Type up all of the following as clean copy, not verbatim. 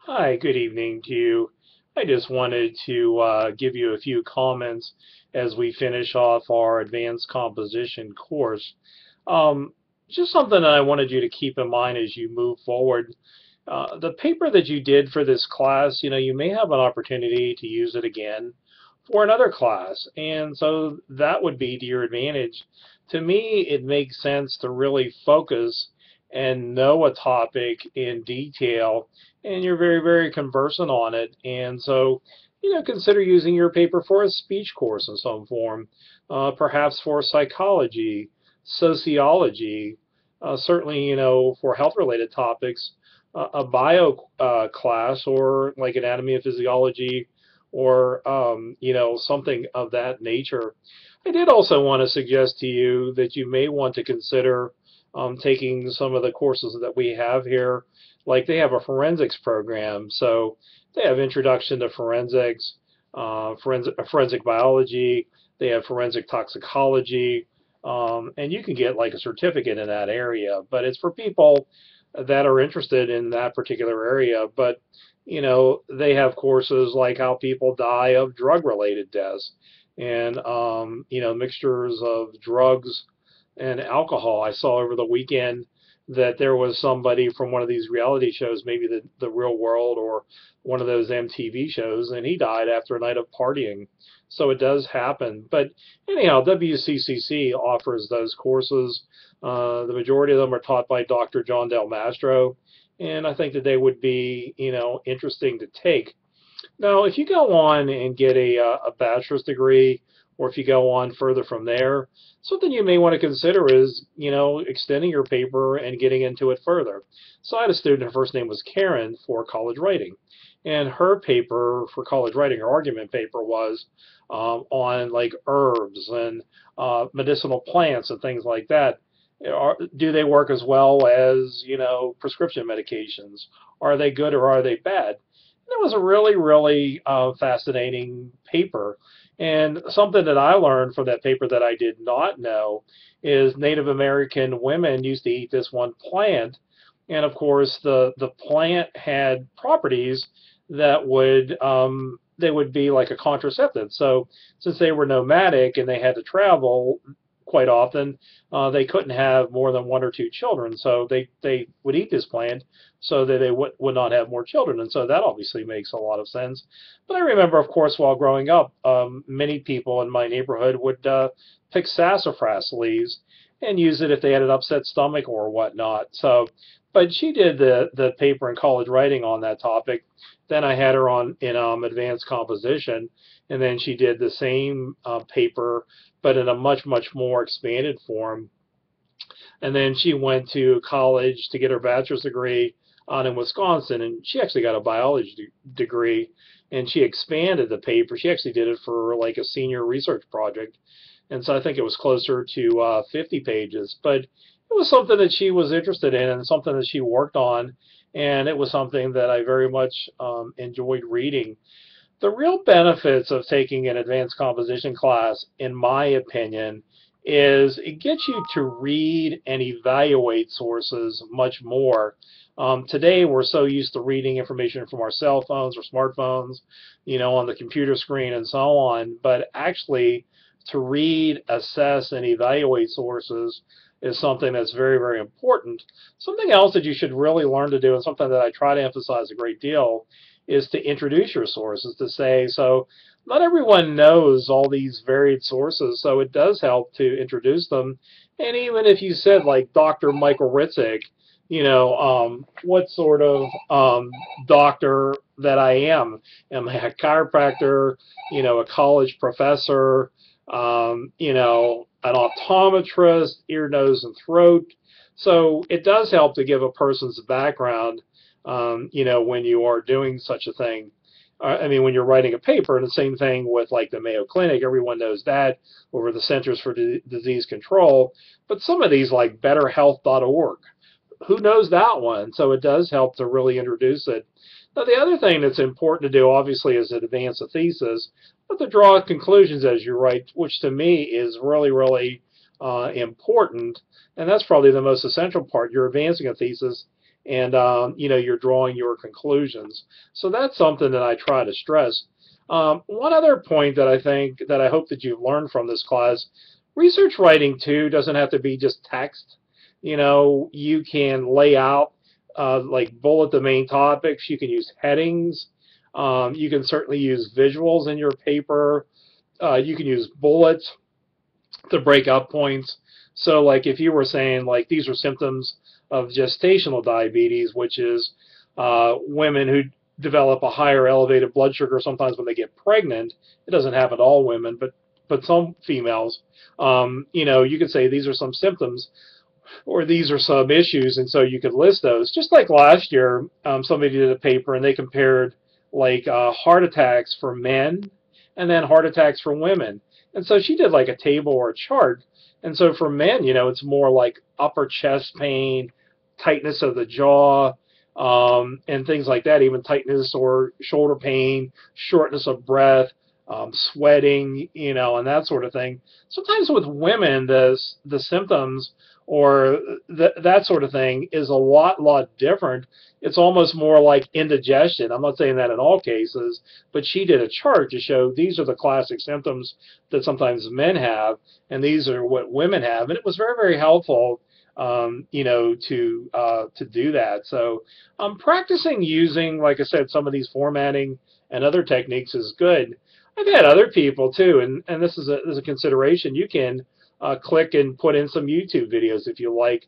Hi, good evening to you. I just wanted to give you a few comments as we finish off our advanced composition course. Um, just something that I wanted you to keep in mind as you move forward. The paper that you did for this class, you may have an opportunity to use it again for another class, and so that would be to your advantage. To me, it makes sense to really focus and know a topic in detail, and you're very, very conversant on it. And so, consider using your paper for a speech course in some form, perhaps for psychology, sociology, certainly, for health-related topics, a bio class or like anatomy and physiology or, something of that nature. I did also want to suggest to you that you may want to consider taking some of the courses that we have here. Like they have a forensics program, so they have introduction to forensics, forensic biology. They have forensic toxicology, and you can get like a certificate in that area. But it's for people that are interested in that particular area. But they have courses like how people die of drug-related deaths, and mixtures of drugs and alcohol. I saw over the weekend that there was somebody from one of these reality shows, maybe the Real World or one of those MTV shows, and he died after a night of partying. So it does happen. But anyhow, WCCC offers those courses. The majority of them are taught by Dr. John Del Mastro, and I think that they would be, interesting to take. Now, if you go on and get a bachelor's degree, or if you go on further from there, something you may want to consider is, extending your paper and getting into it further. So I had a student, her first name was Karen, for college writing. And her paper for college writing, her argument paper was on like herbs and medicinal plants and things like that. Do they work as well as, prescription medications? Are they good or are they bad? It was a really, really fascinating paper. And something that I learned from that paper that I did not know is Native American women used to eat this one plant. And of course, the plant had properties that they would be like a contraceptive. So since they were nomadic and they had to travel quite often, they couldn't have more than one or two children. So they would eat this plant so that they would not have more children. And so that obviously makes a lot of sense. But I remember, of course, while growing up, many people in my neighborhood would pick sassafras leaves and use it if they had an upset stomach or whatnot. So, but she did the paper in college writing on that topic. Then I had her on in advanced composition, and then she did the same paper, but in a much, much more expanded form. And then she went to college to get her bachelor's degree on in Wisconsin, and she actually got a biology degree, and she expanded the paper. She actually did it for like a senior research project, and so I think it was closer to 50 pages. But it was something that she was interested in and something that she worked on, and it was something that I very much enjoyed reading. The real benefits of taking an advanced composition class, in my opinion, is it gets you to read and evaluate sources much more. Today, we're so used to reading information from our cell phones or smartphones, on the computer screen and so on, but actually to read, assess, and evaluate sources is something that's very, very important. Something else that you should really learn to do, and something that I try to emphasize a great deal, is to introduce your sources, to say, so not everyone knows all these varied sources, so it does help to introduce them. And even if you said, like, Dr. Michael Ritzik, what sort of doctor that I am. Am I a chiropractor, a college professor, an optometrist, ear, nose, and throat? So it does help to give a person's background, when you are doing such a thing. When you're writing a paper, and the same thing with like the Mayo Clinic, everyone knows that, over the Centers for Disease Control. But some of these, like BetterHealth.org, who knows that one? So it does help to really introduce it. Now, the other thing that's important to do, obviously, is to advance a thesis, but to draw conclusions as you write, which to me is really, really important. And that's probably the most essential part. You're advancing a thesis, and you're drawing your conclusions. So that's something that I try to stress. One other point that I hope that you've learned from this class: research writing too doesn't have to be just text. You can lay out, like, bullet the main topics. You can use headings. You can certainly use visuals in your paper. You can use bullets to break up points. So, like, if you were saying, like, these are symptoms of gestational diabetes, which is women who develop a higher elevated blood sugar sometimes when they get pregnant. It doesn't happen to all women, but some females. You could say these are some symptoms, or these are some issues, and so you could list those. Just like last year, somebody did a paper and they compared, like, heart attacks for men and then heart attacks for women. And so she did like a table or a chart. And so for men, it's more like upper chest pain, tightness of the jaw, and things like that, even tightness or shoulder pain, shortness of breath, sweating, and that sort of thing. Sometimes with women, the symptoms or that sort of thing is a lot different. It's almost more like indigestion. I'm not saying that in all cases, but she did a chart to show these are the classic symptoms that sometimes men have, and these are what women have, and it was very helpful, to do that. So practicing using, like I said, some of these formatting and other techniques is good. I've had other people too, and this is a consideration. You can click and put in some YouTube videos if you like.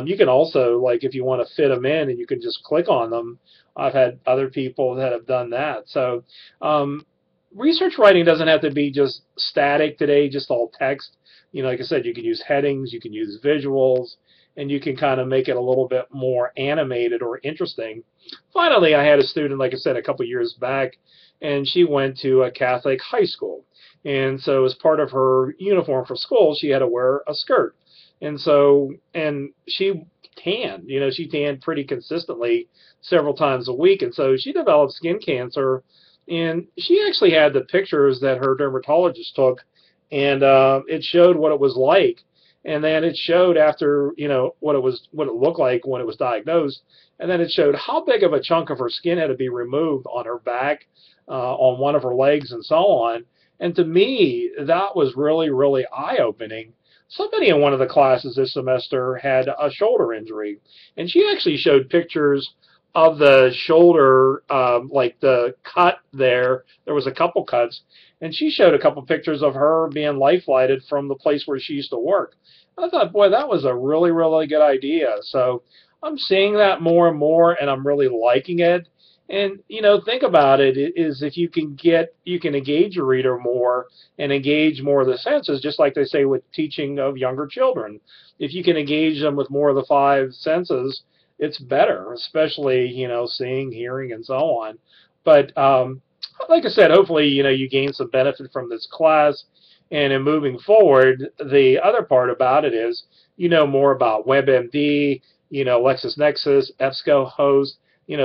You can also, like, if you want to fit them in, and you can just click on them. I've had other people that have done that. So research writing doesn't have to be just static today, just all text. Like I said, you can use headings, you can use visuals, and you can kind of make it a little bit more animated or interesting. Finally, I had a student, like I said, a couple years back, and she went to a Catholic high school. And so as part of her uniform for school, she had to wear a skirt. And she tanned, she tanned pretty consistently several times a week. And so she developed skin cancer, and she actually had the pictures that her dermatologist took, and it showed what it was like. And then it showed after, what it looked like when it was diagnosed. And then it showed how big of a chunk of her skin had to be removed on her back, on one of her legs, and so on. And to me, that was really eye-opening. Somebody in one of the classes this semester had a shoulder injury, and she actually showed pictures of the shoulder, like the cut there. There was a couple cuts, and she showed a couple pictures of her being life-flighted from the place where she used to work. I thought, boy, that was a really good idea. So I'm seeing that more and more, and I'm really liking it. And, think about it, is if you can engage your reader more and engage more of the senses, just like they say with teaching of younger children. If you can engage them with more of the five senses, it's better, especially, seeing, hearing, and so on. But like I said, hopefully, you gain some benefit from this class. And in moving forward, the other part about it is, more about WebMD, LexisNexis, EBSCOhost,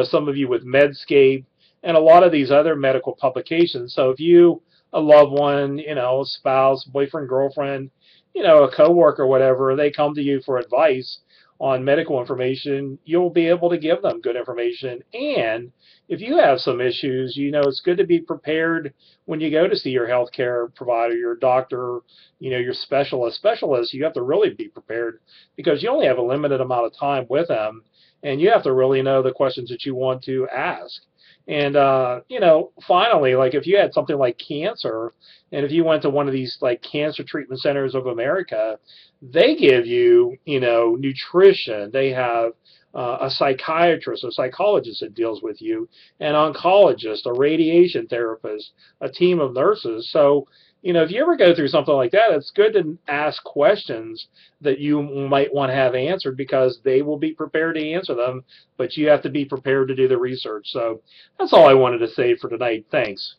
some of you with Medscape, and a lot of these other medical publications. So if you, a loved one, a spouse, boyfriend, girlfriend, a coworker, whatever, they come to you for advice on medical information, you'll be able to give them good information. And if you have some issues, it's good to be prepared when you go to see your healthcare provider, your doctor, your specialist. You have to really be prepared, because you only have a limited amount of time with them, and you have to really know the questions that you want to ask. And, finally, like, if you had something like cancer, and if you went to one of these, like, cancer treatment centers of America, they give you, nutrition. They have a psychiatrist, a psychologist that deals with you, an oncologist, a radiation therapist, a team of nurses. So, if you ever go through something like that, it's good to ask questions that you might want to have answered, because they will be prepared to answer them, but you have to be prepared to do the research. So that's all I wanted to say for tonight. Thanks.